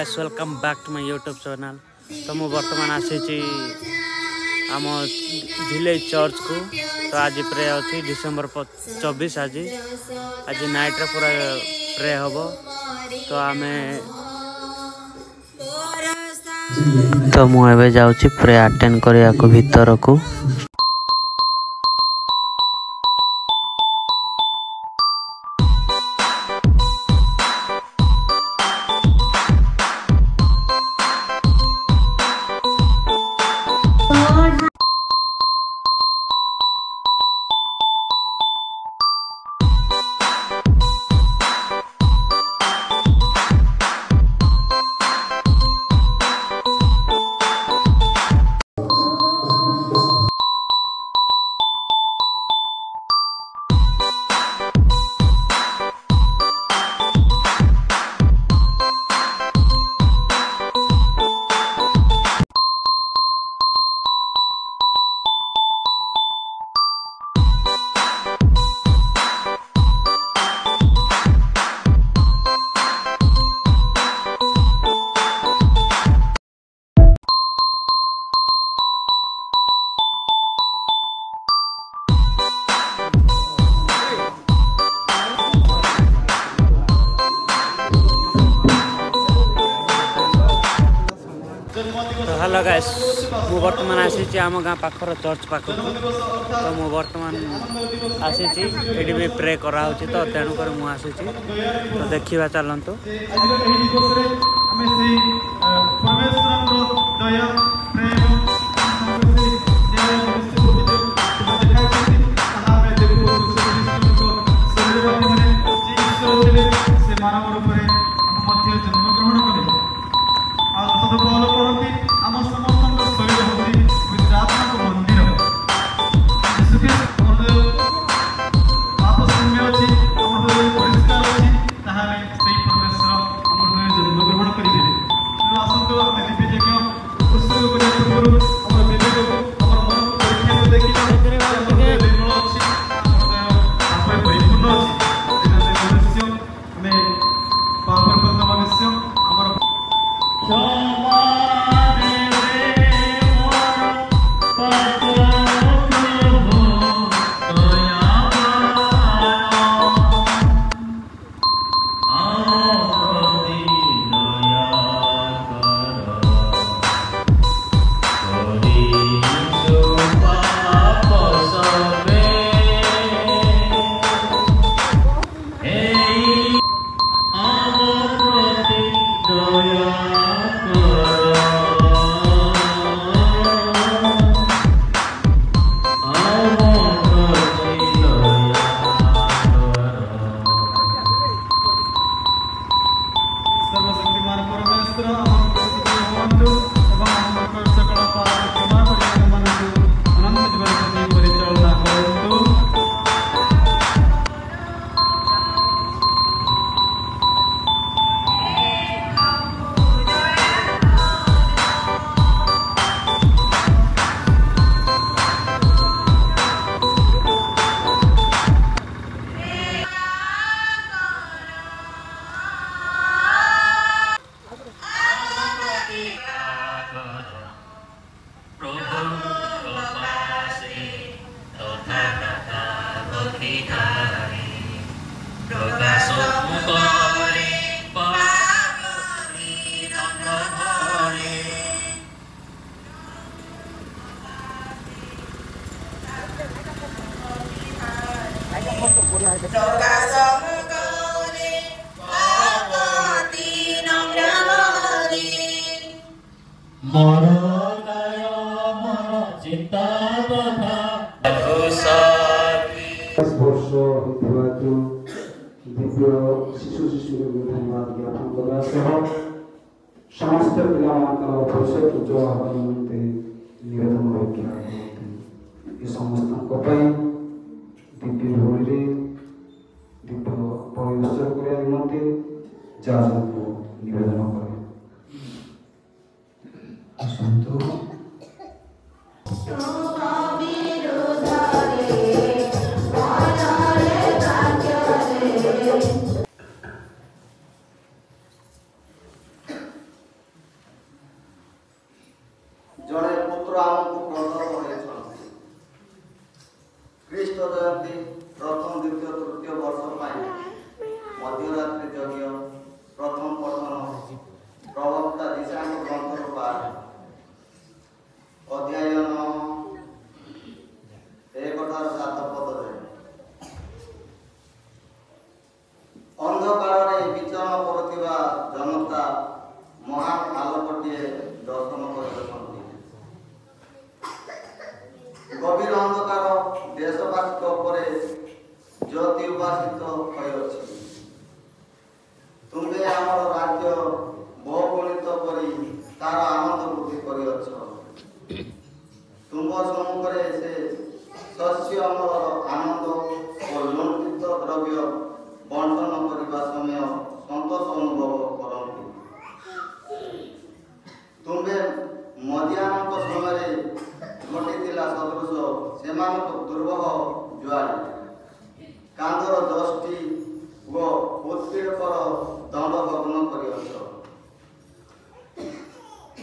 Guys welcome back to my YouTube channel. तो मु बर्तमान आसी आम विलेज चर्च को। तो आज प्रे अच्छी डिसेम्बर 24 आज नाइट रे पूरा प्रे हम। तो आम तो मुझे जाऊँगी प्रे अटेंड करने को भीतर को। तो हेलो गाइस मु बर्तमान आसी आम गाँ पाखर चर्च पाख। तो मु बर्तमान आसी ये भी प्रे करा तो तेणुक मुझे तो देखा चलतु। दिव्य शिशु शिशु धन्यवाद ज्ञापन करने समस्त पिला भविष्य उज्जवल हवा निमंते निवेदन ये समस्त दिव्य होली दिव्य परिवेश करने निमंते जहाँ को निवेदन करें। ପୁତ୍ର ଆମକୁ ପ୍ରଦତ୍ତ ହୋଇଛନ୍ତି। ଖ୍ରୀଷ୍ଟ ଜୟନ୍ତୀ ପ୍ରଥମ ଦ୍ୱିତୀୟ ତୃତୀୟ ବର୍ଷ ପାଇଁ ମଧ୍ୟରାତ୍ରି ଯଜ୍ଞ, ପ୍ରଥମ ପଠନ, ପ୍ରବକ୍ତା ଦିଶାଙ୍କ ଗ୍ରନ୍ଥରୁ ପାଠ, ଅଧ୍ୟାୟନ 1-7 ପଦ ଯାଏ। ଅନ୍ଧକାରରେ ବିଚରଣ କରୁଥିବା ଜନତା ମହାନ ଆଲୋକଟିଏ ଦର୍ଶନ କରୁଛନ୍ତି। ଗଭୀର ଅନ୍ଧକାର ଦେଶବାସୀଙ୍କ ଉପରେ ଜ୍ୟୋତି ଉପାସିତ ହୋଇଅଛି। ତୁମେ ଆମର ରାଜ୍ୟ ବହୁଗୁଣିତ କରି ତାର ଆନନ୍ଦ ବୃଦ୍ଧି କରିଅଛ। ତୁମ ସମ୍ମୁଖରେ ସେ ଶସ୍ୟ ଅମଳର ଆନନ୍ଦ ଓ ଲୁଣ୍ଠିତ ଦ୍ରବ୍ୟ ବଣ୍ଟନ କରିବା ସମୟ ସନ୍ତୋଷ ଅନୁଭବ କରନ୍ତି। ତୁମେ ମଦିଆନଙ୍କ ସମୟରେ ଘଟିଥିଲା ସଦୃଶ ସେମାନଙ୍କ ଦୁର୍ବହ ଜୁଆଳି, କାନ୍ଧର ଦୃଷ୍ଟି ଓ ଉତ୍ପୀଡ଼କର ଦଣ୍ଡ ଭଗ୍ନ କରିଅଛ।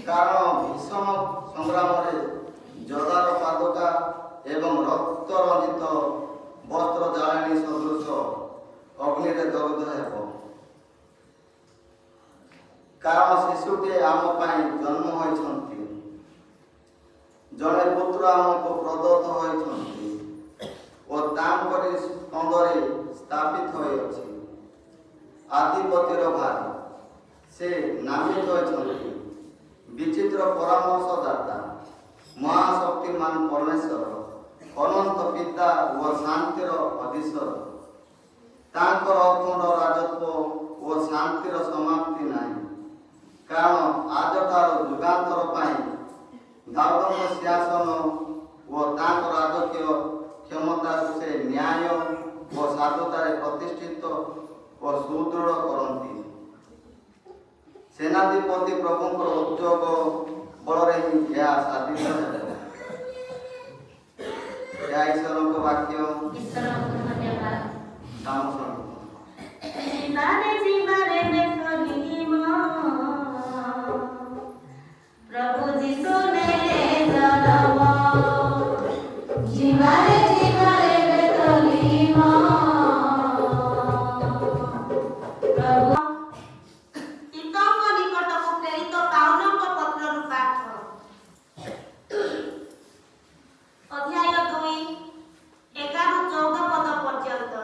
କାରଣ ଭୀଷଣ ସଂଗ୍ରାମରେ ଯୋଦ୍ଧାର ପାଦୁକା ଏବଂ ରକ୍ତ ରଞ୍ଜିତ ବସ୍ତ୍ର ଜାଳେଣୀ ସଦୃଶ ଅଗ୍ନିରେ ଦଗ୍ଧ ହେବ। କାରଣ ଶିଶୁଟିଏ ଆମ ପାଇଁ ଜନ୍ମ ହୋଇଛନ୍ତି, ଜଣେ ପୁତ୍ର ଆମକୁ ପ୍ରଦତ୍ତ ହୋଇଛନ୍ତି ଓ ତାଙ୍କରି ସ୍କନ୍ଧରେ ସ୍ଥାପିତ ହୋଇଅଛି। ଆଧିପତ୍ୟର ଭାର ସେ ନାମିତ ହୋଇଛନ୍ତି ବିଚିତ୍ର ପରାମର୍ଶଦାତା, ମହାଶକ୍ତିମାନ ପରମେଶ୍ୱର, ଅନନ୍ତ ପିତା ଓ ଶାନ୍ତିର ଅଧୀଶ୍ୱର। ତାଙ୍କର ଅଖଣ୍ଡ ରାଜତ୍ୱ ଓ ଶାନ୍ତିର ସମାପ୍ତି ନାହିଁ। କାରଣ ଆଜଠାରୁ ଯୁଗାନ୍ତର ପାଇଁ ଦାଉଦଙ୍କ ସିଂହାସନ ଓ ତାଙ୍କ ରାଜକୀୟ କ୍ଷମତାକୁ ସେ ନ୍ୟାୟ ଓ ସାଧୁତାରେ ପ୍ରତିଷ୍ଠିତ ଓ ସୁଦୃଢ଼ କରନ୍ତି। ସେନାଧିପତି ପ୍ରଭୁଙ୍କର ଉଦ୍ଯୋଗ ବଳରେ ହିଁ ଏହା ସାଧିତ ହେବ। ଏହା ଈଶ୍ୱରଙ୍କ ବାକ୍ୟ। ଈଶ୍ୱରଙ୍କୁ ଧନ୍ୟବାଦ। ନାମ ଶୁଣନ୍ତୁ। ଯିବାରେ ଯିବାରେ ବେଥଲିମ ପ୍ରଭୁ ଯୀଶୁ ନେଲେ ଜନମ। ଯିବାରେ ଯିବାରେ ବେଥଲିମ ପ୍ରଭୁ ପିତାଙ୍କ ନିକଟକୁ ପ୍ରେରିତ ପାଉଲଙ୍କ ପତ୍ରରୁ ପାଠ। ଅଧ୍ୟାୟ 2 11-14 ପଦ ପର୍ଯ୍ୟନ୍ତ।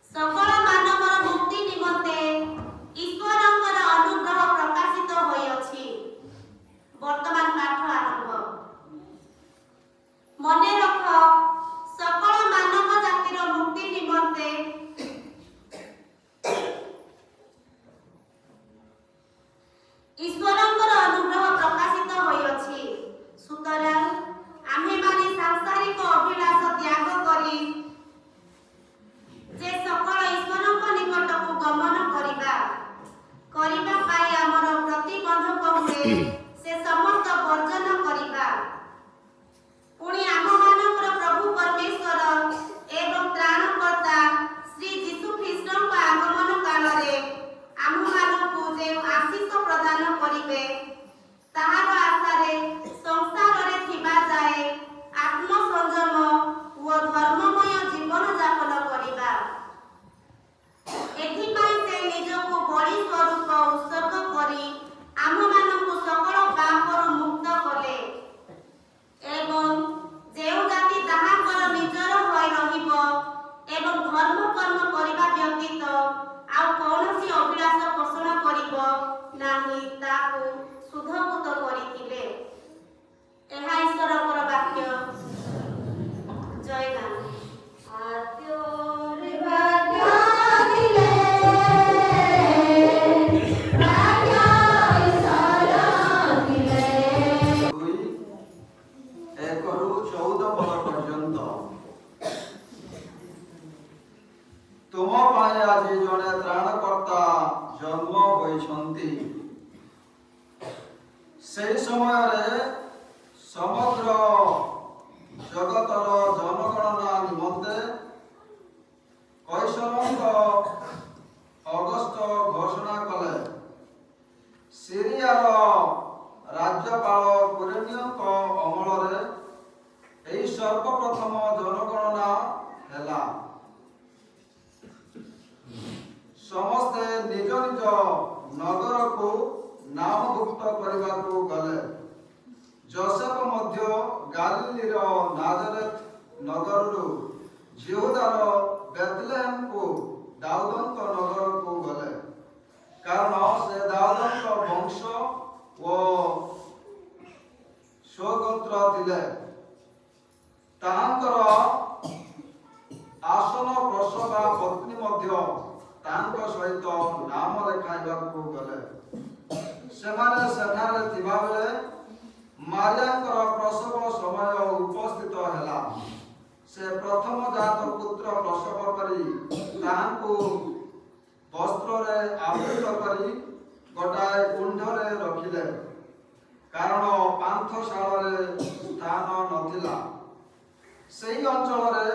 সকল ମାନବର ମୁକ୍ତି ନିମନ୍ତେ ଈଶ୍ୱରଙ୍କର ଅନୁଗ୍ରହ ପ୍ରକାଶିତ ହୋଇଅଛି। ବର୍ତ୍ତମାନ ପାଠ ଆରମ୍ଭ। ମନେ ରଖ, সকল ମାନବ ଜାତିର ମୁକ୍ତି ନିମନ୍ତେ ଈଶ୍ୱରଙ୍କର ଅନୁଗ୍ରହ ପ୍ରକାଶିତ ହୋଇଅଛି। ସୁତରାଂ ଆମ୍ଭେମାନେ ସାଂସାରିକ ଅଭିଳାଷ ତ୍ୟାଗ କରି ଯେ সকল ଈଶ୍ୱରଙ୍କ ନିକଟକୁ ଗମନ କରିବା ପାଇଁ ଆମର ପ୍ରତିବନ୍ଧକ ହୁଏ, ସେ ସମସ୍ତ ବର୍ଜନ କରିବା। ପୁଣି ଆମମାନଙ୍କର ପ୍ରଭୁ ପରମେଶ୍ୱର ଏବଂ ତ୍ରାଣକର୍ତ୍ତା ଶ୍ରୀ ଯୀଶୁ ଖ୍ରୀଷ୍ଟଙ୍କ ଆଗମନ କାଳରେ ଆମମାନଙ୍କୁ ଯେଉଁ ଆଶୀଷ ପ୍ରଦାନ କରିବେ, ତାହାର ଆଶାରେ ସଂସାରରେ ଥିବା ଯାଏ ଆତ୍ମସଂଯମ ଓ ଧର୍ମମୟ ଜୀବନ ଯାପନ କରିବା। ଏଥିପାଇଁ ସେ ନିଜକୁ ବଳି ସ୍ୱରୂପ ଉତ୍ସର୍ଗ କରି ଆମମାନଙ୍କୁ সকল ପାପରୁ ମୁକ୍ତ କଲେ ଏବଂ ଯେଉଁ ଜାତି ତାହାଙ୍କର ନିଜର ହୋଇ ରହିବ ଏବଂ ଧର୍ମ କର୍ମ କରିବା ବ୍ୟତୀତ ଆଉ କୌଣସି ଅଭିଳାଷ ପୋଷଣ କରିବ ନାହିଁ, ତାକୁ ଶୁଦ୍ଧଭୂତ କରିଥିଲେ। ଏହା ଈଶ୍ୱରଙ୍କର ବାକ୍ୟ। ଜୟଗାନ। ଆଦ୍ୟରେ ଭାଗ୍ୟ ଥିଲେ ଭାଗ୍ୟ ଈଶ୍ୱର ଥିଲେ। 2-1-14 ପଦ ପର୍ଯ୍ୟନ୍ତ। ତୁମ ପାଇଁ ଆଜି ଜଣେ ତ୍ରାଣକର୍ତ୍ତା ଜନ୍ମ ହୋଇଛନ୍ତି। ସେହି ସମୟରେ ସମଗ୍ର ଜଗତର ଜନଗଣନା ନିମନ୍ତେ କୈସରଙ୍କ ଅଗଷ୍ଟ ଘୋଷଣା କଲେ। ସିରିଆର ରାଜ୍ୟ ରାଜ୍ୟପାଳ କୁରେନିୟଙ୍କ ଅମଳରେ ଏହି ସର୍ବପ୍ରଥମ ଜନଗଣନା ହେଲା। ସମସ୍ତେ ନିଜ ନିଜ ନଗରକୁ ନାମଭୁକ୍ତ କରିବାକୁ ଗଲେ। ଯୋସେଫ ମଧ୍ୟ ଗାଲିଲିର ନାଜରେଥ ନଗରରୁ ଯିହୁଦାର ବେଥଲେହେମକୁ ଦାଉଦଙ୍କ ନଗରକୁ ଗଲେ, କାରଣ ସେ ଦାଉଦଙ୍କ ବଂଶ ଓ ସ୍ୱଗୋତ୍ର ଥିଲେ। ତାହାଙ୍କର ଆସନ ପ୍ରସବା ପତ୍ନୀ ମଧ୍ୟ ତାଙ୍କ ସହିତ ନାମ ଲେଖାଇବାକୁ ଗଲେ। ସେମାନେ ସେଠାରେ ଥିବାବେଳେ ମାରିଆଙ୍କର ପ୍ରସବ ସମୟ ଉପସ୍ଥିତ ହେଲା। ସେ ପ୍ରଥମ ଜାତ ପୁତ୍ର ପ୍ରସବ କରି ତାହାଙ୍କୁ ବସ୍ତ୍ରରେ ଆବୃତ କରି ଗୋଟାଏ କୁଣ୍ଡରେ ରଖିଲେ, କାରଣ ପାନ୍ଥଶାଳରେ ସ୍ଥାନ ନଥିଲା। ସେହି ଅଞ୍ଚଳରେ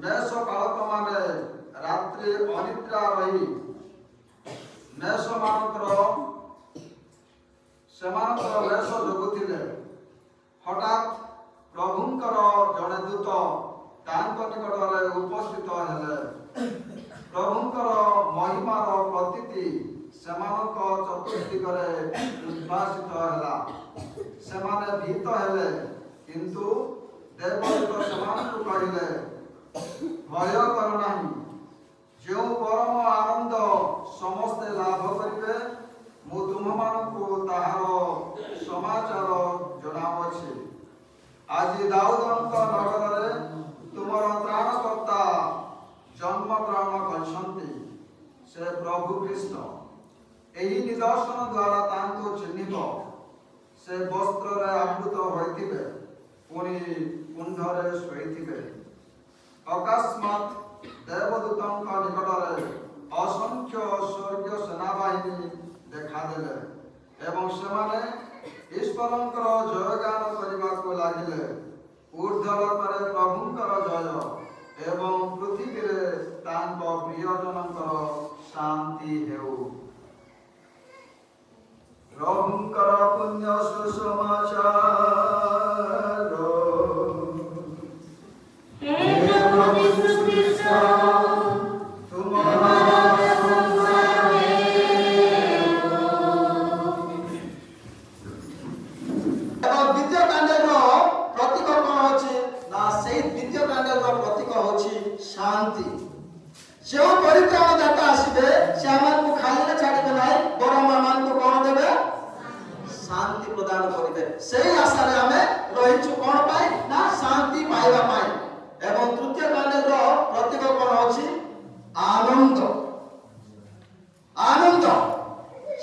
ମେଷପାଳକମାନେ ରାତ୍ରି ଅନିଦ୍ରା ରହି ସେମାନଙ୍କର ବେଶ ଜଗୁଥିଲେ। ହଠାତ୍ ପ୍ରଭୁଙ୍କର ଜଣେ ଦୂତ ତାଙ୍କ ନିକଟରେ ଉପସ୍ଥିତ ହେଲେ। ପ୍ରଭୁଙ୍କର ମହିମାର ପ୍ରତୀତି ସେମାନଙ୍କ ଚତୁର୍ଦିଗରେ ଉଦ୍ଭାସିତ ହେଲା। ସେମାନେ ଭୀତ ହେଲେ, କିନ୍ତୁ ଦେବଦୂତ ସେମାନଙ୍କୁ କହିଲେ, ଭୟ କର ନାହିଁ। ଯେଉଁ ପରମ ଆନନ୍ଦ ସମସ୍ତେ ଲାଭ କରିବେ, ମୁଁ ତୁମମାନଙ୍କୁ ତାହାର ସମାଚାର ଜଣାଉଅଛି। ଆଜି ଦାଉଦଙ୍କ ନଗରରେ ତୁମର ତ୍ରାଣକର୍ତ୍ତା ଜନ୍ମଗ୍ରହଣ କରିଛନ୍ତି। ସେ ପ୍ରଭୁ ଖ୍ରୀଷ୍ଟ। ଏହି ନିଦର୍ଶନ ଦ୍ୱାରା ତାଙ୍କୁ ଚିହ୍ନିବ। ସେ ବସ୍ତ୍ରରେ ଆବୃତ ହୋଇଥିବେ, ପୁଣି କୁଣ୍ଡରେ ଶୋଇଥିବେ। ଅକସ୍ମାତ୍ ଦେବଦୂତଙ୍କ ନିକଟରେ ଅସଂଖ୍ୟ ସ୍ୱର୍ଗୀୟ ସେନାବାହିନୀ ଦେଖାଦେଲେ, ଏବଂ ସେମାନେ ଈଶ୍ୱରଙ୍କର ଜୟଗାନ କରିବାକୁ ଲାଗିଲେ। ଊର୍ଦ୍ଧ୍ୱଲୋକରେ ପ୍ରଭୁଙ୍କର ଜୟ, ଏବଂ ପୃଥିବୀରେ ତାଙ୍କ ପ୍ରିୟଜନଙ୍କର ଶାନ୍ତି ହେଉ। ପ୍ରଭୁଙ୍କର ପୁଣ୍ୟ ସୁସମାଚାର। शांति जो परित्राणदाता आसीबे से हमन को खाली छाड़िबे नाही, बरम हमन को कोन देबे? शांति प्रदान करिबे। सेही आशा रे हमें रहिछु कोन पाई ना शांति पाइबा पाई। एवं तृतीय कांड रो प्रतीक कोन होछि? आनंद। आनंद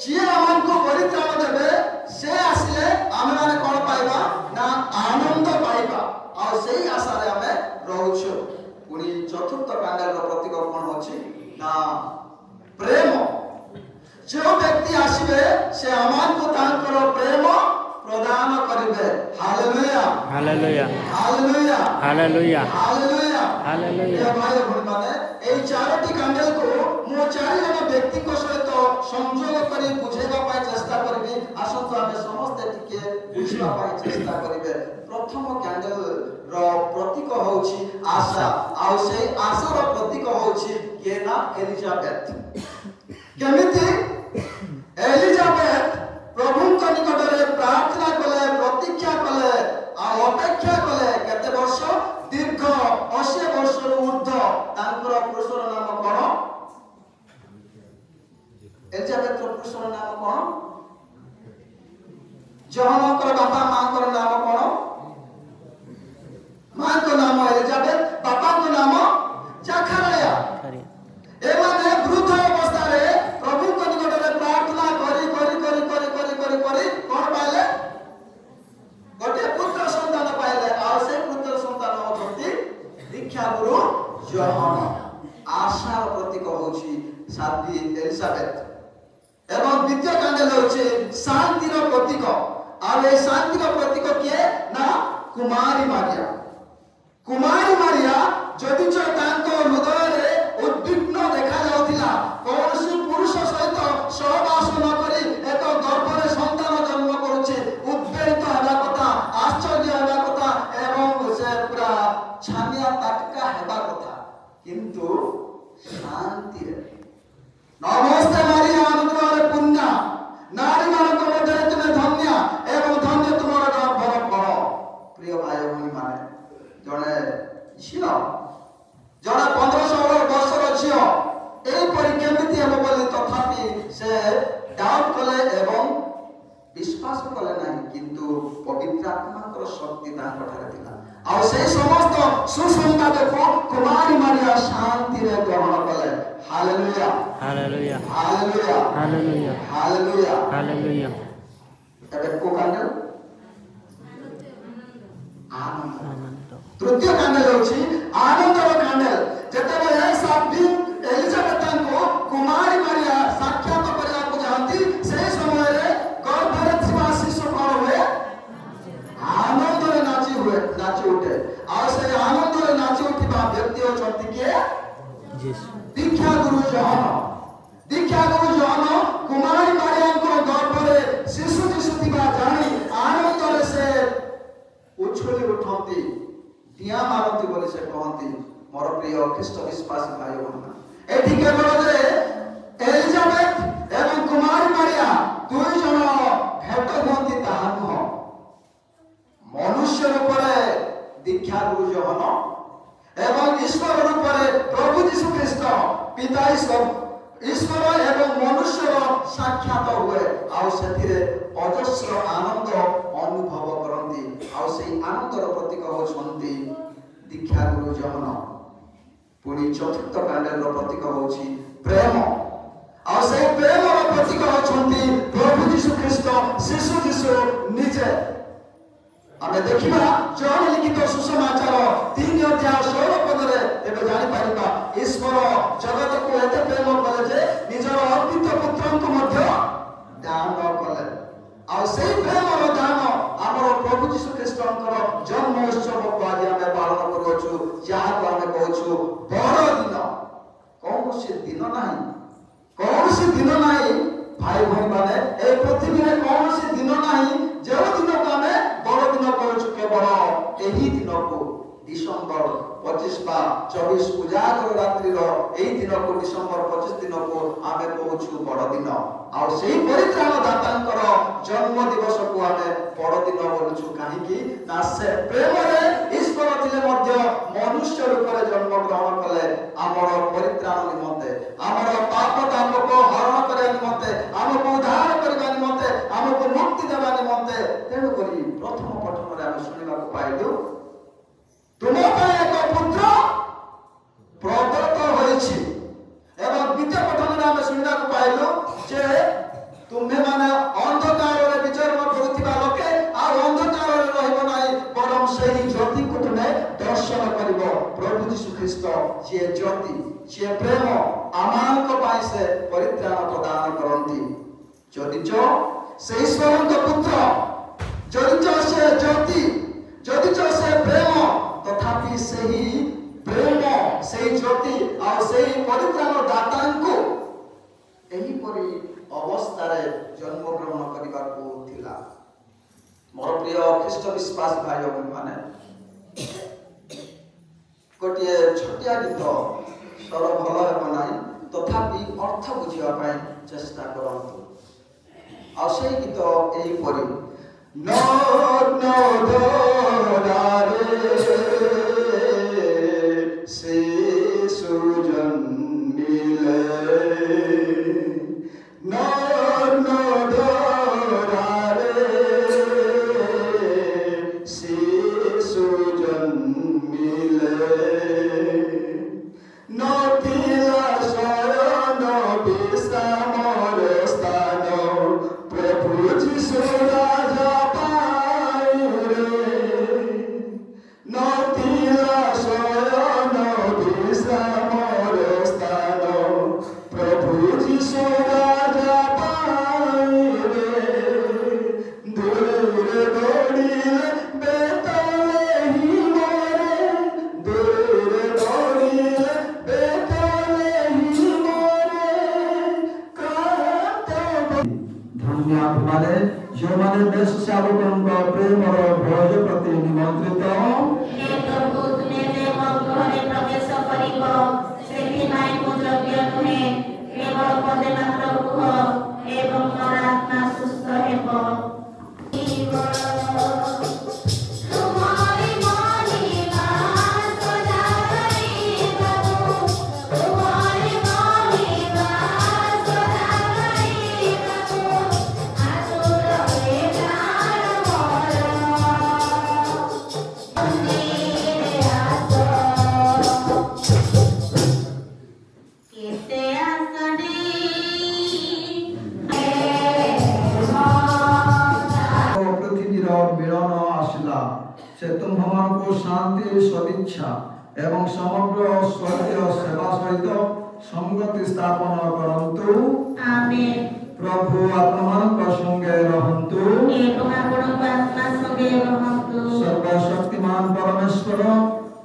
जे हमन को परित्राण देबे से आसीले हम माने कोन पाइबा ना आनंद पाइबा। और सेही आशा रे हमें रहउछु। पुणी चतुर्थ कांडर प्रतीक कोन होछि ना प्रेम। जो व्यक्ति आसीबे से आमान को तांकर प्रेम प्रदान करिबे। Hallelujah hallelujah hallelujah hallelujah hallelujah hallelujah. भाई भौणी माने एई चारोटी कांडल को मो चारि जन व्यक्ति को सहित संयोग करी बुझेबा पाई चेष्टा करबी। आसंतु आमे समस्त टिके बुझिबा पाई चेष्टा करिबे। प्रथम कांडल रो प्रतीक होछि आशा। आ से आशा रो प्रतीक होछि केना एलिजाबेथ। केमिति एलिजाबेथ प्रभुଙ୍କ निकटरे प्रार्थना कले, प्रतीक्षा कले, आ अपेक्षा कले। केते वर्ष? दीर्घ 80 वर्ष ऊर्ध्व। तांकर पुरुषर नाम कोन? एलिजाबेथ रो पुरुषर नाम कोन? जोहनकर बापा मांकर नाम कोन? मां को नाम एलिजाबेथ, बापा को नाम जकरिया। एमाने वृद्ध अवस्था रे प्रभु को निकटरे प्रार्थना करी करी करी करी करी करी करी कोन पाइले? गोटे पुत्र संतान पाइले। आ से पुत्र संतान होती दीक्षा गुरु जोहन। आशार प्रतीक होछि साध्वी एलिजाबेथ। एवं द्वितीय कांड होछि शांतिर प्रतीक। आ ए शांतिर प्रतीक किए ना कुमारी मारिया। कुमारी मारिया जदि तांको हृदय रे उद्विग्न देखा जाउथिला, कौनसी पुरुष सहित सहवास न करी एक गर्भरे संतान जन्म करूछे, उद्वेग ଝିଅ ଜଣେ 15-16 ବର୍ଷର ଝିଅ ଏହିପରି କେମିତି ହେବ ବୋଲି ତଥାପି ସେ ଡାଉଟ୍ କଲେ ଏବଂ ବିଶ୍ୱାସ କଲେ ନାହିଁ, କିନ୍ତୁ ପବିତ୍ର ଆତ୍ମାଙ୍କର ଶକ୍ତି ତାଙ୍କଠାରେ ଥିଲା। ଆଉ ସେହି ସମସ୍ତ ସୁସଂବାଦକୁ କୁମାରୀ ମାରିଆ ଶାନ୍ତିରେ ଗ୍ରହଣ କଲେ। Hallelujah hallelujah hallelujah hallelujah hallelujah. Hallelujah. ଏବେ କୋଉ କାଣ୍ଡ? ଆନନ୍ଦ। ଆନନ୍ଦ। ତୃତୀୟ କାଣ୍ଡ ହେଉଛି ଆନନ୍ଦର କାଣ୍ଡ। ଯେତେବେଳେ ଏଲିଜାବେଥଙ୍କୁ କୁମାରୀ ମାରିଆ ସାକ୍ଷାତ କରିବାକୁ ଯାଆନ୍ତି, ସେହି ସମୟରେ ଗର୍ଭରେ ଥିବା ଶିଶୁ କଣ ହୁଏ? ଆନନ୍ଦରେ ନାଚି ଉଠେ। ଆଉ ସେହି ଆନନ୍ଦରେ ନାଚି ଉଠିବା ବ୍ୟକ୍ତି ହେଉଛନ୍ତି କିଏ? ଦୀକ୍ଷା ଗୁରୁ ଜହନ। ଦୀକ୍ଷା ଗୁରୁ ଜହନ କୁମାରୀ ମାରିଆଙ୍କ ଗର୍ଭରେ ଶିଶୁ ଦିଶୁଥିବା ଜାଣି ଆନନ୍ଦରେ ସେ ଉଛୁଳି ଉଠନ୍ତି, ଡିଆଁ ମାରନ୍ତି ବୋଲି ସେ କହନ୍ତି। ମୋର ପ୍ରିୟ ଖ୍ରୀଷ୍ଟ ବିଶ୍ୱାସୀ ଭାଇ ଭଉଣୀ, ଏଠି କେବଳ ଯେ ଏଲିଜାବେଥ ଏବଂ କୁମାରୀ ମାରିଆ ଦୁଇ ଜଣ ଭେଟ ହୁଅନ୍ତି ତାହା ନୁହଁ। ମନୁଷ୍ୟ ରୂପରେ ଦୀକ୍ଷା ଗୁରୁ ଜହନ ଏବଂ ଈଶ୍ୱର ରୂପରେ ପ୍ରଭୁ ଯୀଶୁ ଖ୍ରୀଷ୍ଟ ପିତା ଈଶ୍ୱର ଏବଂ ମନୁଷ୍ୟର ସାକ୍ଷାତ ହୁଏ। ଆଉ ସେଥିରେ ଅଜସ୍ର ଆନନ୍ଦ ଅନୁଭବ କରନ୍ତି। ଆଉ ସେହି ଆନନ୍ଦର ପ୍ରତୀକ ହେଉଛନ୍ତି ଦୀକ୍ଷା ଗୁରୁ ଜହନ। ପୁଣି ଚତୁର୍ଥ କାଣ୍ଡର ପ୍ରତୀକ ହେଉଛି ପ୍ରେମ। ଆଉ ସେହି ପ୍ରେମର ପ୍ରତୀକ ହେଉଛନ୍ତି ପ୍ରଭୁ ଯୀଶୁ ଖ୍ରୀଷ୍ଟ, ଶିଶୁ ଯୀଶୁ ନିଜେ। ଆମେ ଦେଖିବା ଜହନ ଲିଖିତ ସୁସମାଚାର 3 ଅଧ୍ୟାୟ 16 ପଦରେ ଏବେ ଜାଣିପାରିବା ଈଶ୍ୱର ଜଗତକୁ ଏତେ ପ୍ରେମ କଲେ ଯେ ନିଜର ଅର୍ପିତ ପୁତ୍ରଙ୍କୁ ମଧ୍ୟ ଦାନ କଲେ। ଆଉ ସେହି ପ୍ରେମର ଦାନ ଆମର ପ୍ରଭୁ ଯୀଶୁ ଖ୍ରୀଷ୍ଟଙ୍କର ଜନ୍ମ ଉତ୍ସବକୁ ଆଜି ଆମେ ପାଳନ କରୁଅଛୁ, ଯାହାକୁ ଆମେ କହୁଛୁ ବଡ଼ ଦିନ। କୌଣସି ଦିନ ନାହିଁ, କୌଣସି ଦିନ ନାହିଁ ଭାଇ ଭଉଣୀମାନେ, এই ପୃଥିବୀରେ କୌଣସି ଦିନ ନାହିଁ ଯେଉଁ ଦିନକୁ ଆମେ ବଡ଼ ଦିନ କହୁଛୁ। କେବଳ ଏହି ଦିନକୁ ଡିସେମ୍ବର 25 ବା 24 ଉଜାଗର ରାତ୍ରିର ଏହି ଦିନକୁ, ଡିସେମ୍ବର 25 ଦିନକୁ ଆମେ କହୁଛୁ ବଡ଼ ଦିନ। ଆଉ ସେହି ପରିତ୍ରାଣ ଦାତାଙ୍କର ଜନ୍ମ ଦିବସକୁ ଆମେ ବଡ଼ ଦିନ ବୋଲୁଛୁ। କାହିଁକି ନା ସେ ପ୍ରେମରେ ଈଶ୍ୱର ଥିଲେ ମଧ୍ୟ ମନୁଷ୍ୟ ରୂପରେ ଜନ୍ମ ଗ୍ରହଣ କଲେ ଆମର ପରିତ୍ରାଣ ନିମନ୍ତେ, ଆମର ପାପ ଦାପକୁ ହରଣ କରିବା ନିମନ୍ତେ, ଆମକୁ ଉଦ୍ଧାର କରିବା ନିମନ୍ତେ, ଆମକୁ ମୁକ୍ତି ଦେବା ନିମନ୍ତେ। ତେଣୁକରି ପ୍ରଥମ ପଠନରେ ଆମେ ଶୁଣିବାକୁ ପାଇଲୁ ତୁମ ପାଇଁ ଏକ ପୁତ୍ର ପ୍ରଦତ୍ତ ହୋଇଛି। ଏବଂ ଦ୍ୱିତୀୟ ପଠନରେ ଆମେ ଶୁଣିବାକୁ ପାଇଲୁ ଯେ ତୁମ୍ଭେମାନେ ଅନ୍ଧକାରରେ ବିଚରଣ କରୁଥିବା ଲୋକେ ଆଉ ଅନ୍ଧକାରରେ ରହିବ ନାହିଁ, ବରଂ ସେହି ଜ୍ୟୋତିକୁ ତୁମେ ଦର୍ଶନ କରିବ। ପ୍ରଭୁ ଯୀଶୁ ଖ୍ରୀଷ୍ଟ ଯିଏ ଜ୍ୟୋତି, ଯିଏ ପ୍ରେମ, ଆମମାନଙ୍କ ପାଇଁ ସେ ପରିତ୍ରାଣ ପ୍ରଦାନ କରନ୍ତି। ଯଦିଚ ସେ ଈଶ୍ୱରଙ୍କ ପୁତ୍ର, ଯଦିଚ ସେ ଜ୍ୟୋତି, ଯଦିଚ ସେ ପ୍ରେମ, ତଥାପି ସେହି ପ୍ରେମ, ସେହି ଜ୍ୟୋତି ଆଉ ସେହି ପରିତ୍ରାଣ ଦାତାଙ୍କୁ ଏହିପରି ଅବସ୍ଥାରେ ଜନ୍ମଗ୍ରହଣ କରିବାକୁ ଥିଲା। ମୋର ପ୍ରିୟ ଖ୍ରୀଷ୍ଟ ବିଶ୍ୱାସ ଭାଇ ଭଉଣୀମାନେ, ଗୋଟିଏ ଛୋଟିଆ ଗୀତ, ସ୍ୱର ଭଲ ହେବ ନାହିଁ, ତଥାପି ଅର୍ଥ ବୁଝିବା ପାଇଁ ଚେଷ୍ଟା କରନ୍ତୁ। ଆଉ ସେହି ଗୀତ ଏହିପରି ଶିଶୁ ଜନ୍ମିଲେ ଶିଶୁ ଜନ୍ମିଲେ ନଥିଲା ଶୟନ ବିଶ୍ରାମର ସ୍ଥାନ, ପ୍ରଭୁ ଯୀଶୁ ରାଜା ପାଇଲେ। ନଥିଲା ଶୟନ ବିଶ୍ରାମର ସ୍ଥାନ, ପ୍ରଭୁ ଯୀଶୁ ରାଜା ପାଇଲେ। ଦୂରରେ ଦୌଡ଼ିଲେ ବେତଲେହେମରେ, ଦୂରରେ ଦୌଡ଼ିଲେ ବେତଲେହେମରେ। ଧନ୍ୟ ଆତ୍ମାରେ ଯେଉଁମାନେ ବେଶ ସେବକଙ୍କ ପ୍ରେମର ଭୋଜ ପ୍ରତି ନିମନ୍ତ୍ରିତ, ହେ ପ୍ରଭୁ ତୁମେ ଯେ ମୋ ଗୃହରେ ପ୍ରବେଶ କରିବ, ସେଥିପାଇଁ ମୁଁ ଯୋଗ୍ୟ ନୁହେଁ। କେବଳ ପଦେ ମାତ୍ର କୁହ ଏବଂ ମୋର ଆତ୍ମା ସୁସ୍ଥ ହେବ। ତୁମରି ମହିମା ସଦା मिलन आसिला से तुम्भमानकु शांति सदिच्छा एवं समग्र स्वर्गीय सेवा सहित संगति स्थापन करंतु आमेन। प्रभु आत्मानक संगे रहंतु एवं आपणक आत्मा संगे रहंतु। सर्वशक्तिमान परमेश्वर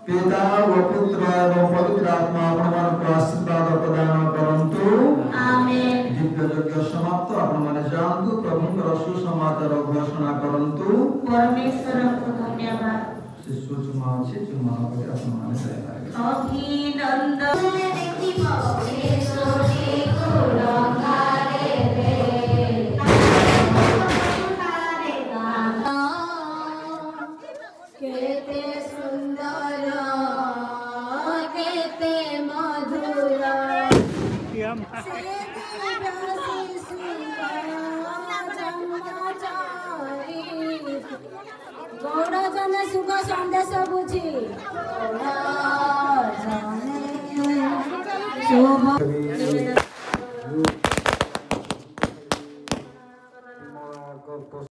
पिता व पुत्र एवं पवित्र आत्मा आपणमानक आशीर्वाद प्रदान करंतु आमेन। दिव्य यज्ञ समाप्त आपणमाने जानतु प्रभुଙ୍କର सुसमाचार घोषणा करंतु। परमेश्वर को धन्यवाद। शिशु चुमा अछि चुमा के आपणमाने जाय अभिनंदन। केते सुंदर केते मधुर गौड़ जन सुख संदेश बुझी शुभ